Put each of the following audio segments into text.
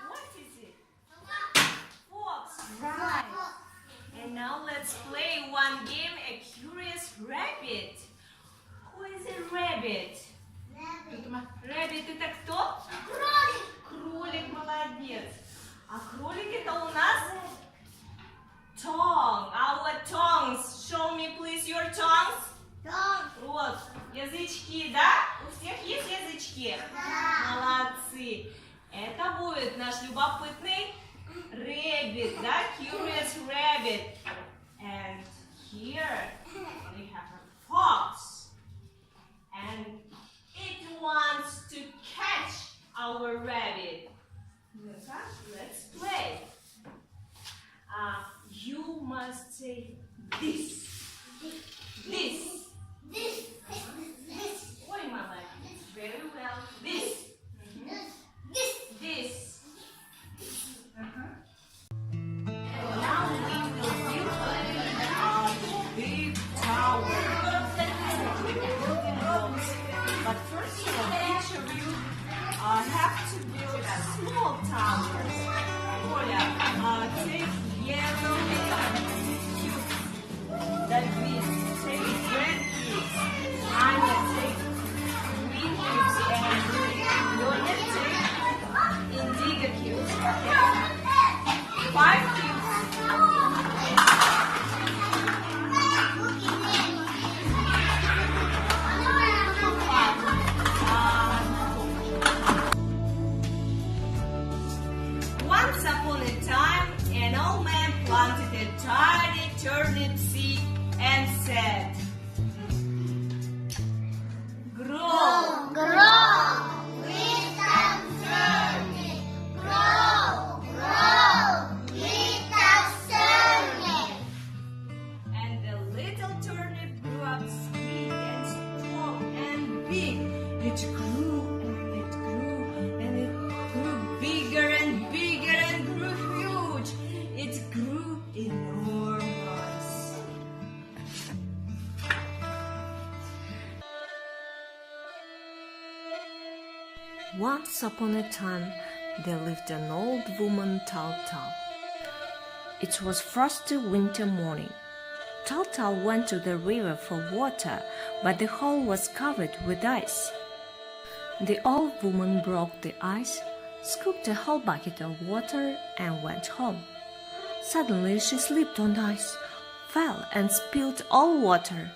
What is it? Fox. Right. And now let's play one game, a curious rabbit. Who is a rabbit? Rabbit это кто? Кролик. Кролик, молодец. А кролик это у нас tongue. Our tongues. Show me please your tongues. Вот, язычки, да? У всех есть язычки? Да. Молодцы. Это будет наш любопытный rabbit, да? Curious rabbit. And here we have a fox. And it wants to catch our rabbit. Let's play. You must say this. This. Ой, молодец. Very well. This. This. Now we will build a big tower. But first, each of you have to build a small tower. Оля, take yellow cubes. Like this. Take red cubes. Anya, take green cubes. And Lola, take indigo cubes. Okay? 5 cubes. Once upon a time, an old man planted a tiny turnip seed and said, grow, Little turnip. Grow, little turnip. and the little turnip grew up sweet and strong and big. It grew and it grew and it grew bigger and bigger and grew huge. It grew enormous. Once upon a time, there lived an old woman, Tal Tal. It was frosty winter morning. Tal Tal went to the river for water, but the hole was covered with ice. The old woman broke the ice, scooped a whole bucket of water, and went home. Suddenly she slipped on ice, fell, and spilled all water.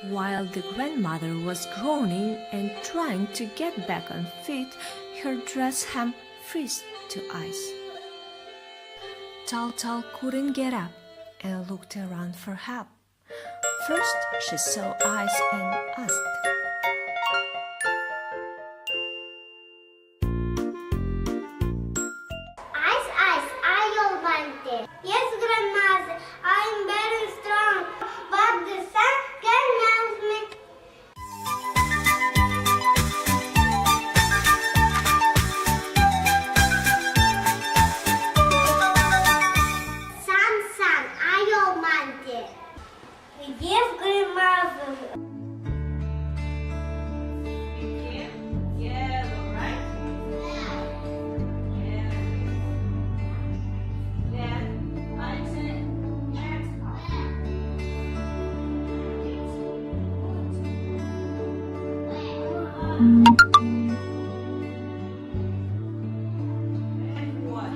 While the grandmother was groaning and trying to get back on feet, her dress hem froze to ice. Tal Tal couldn't get up and looked around for help. First, she saw ice and asked, Ice, are you wanted? Yes, grandmother, I'm very strong, but the sun can melt me. Sun, are you wanted? Yes, grandmother. yellow, right? Then I said, let's and what?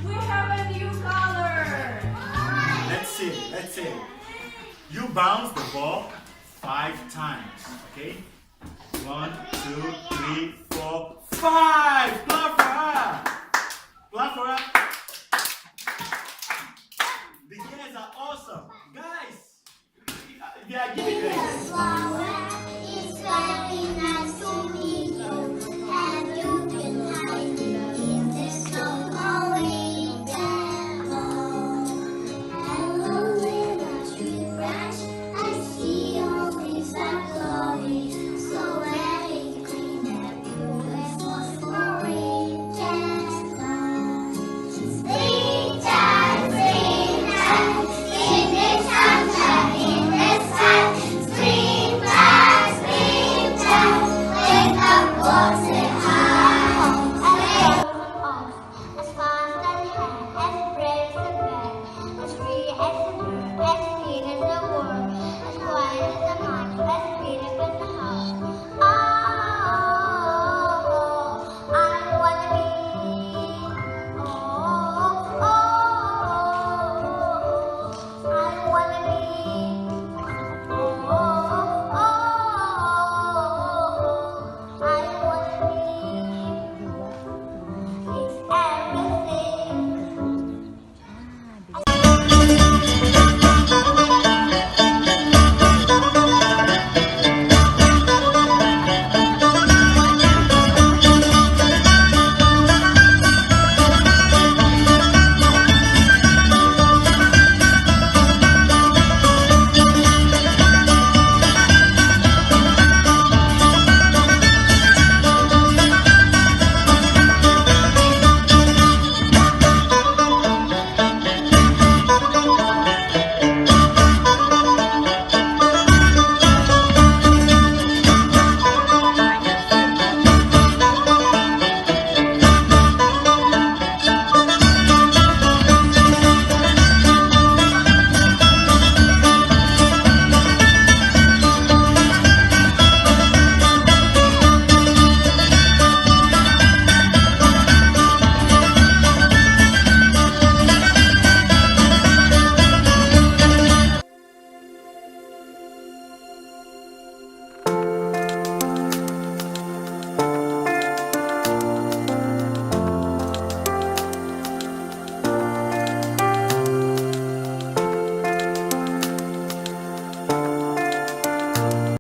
We have a new color. Let's see. You bounce the ball 5 times, okay? 1, 2, 3, 4, 5.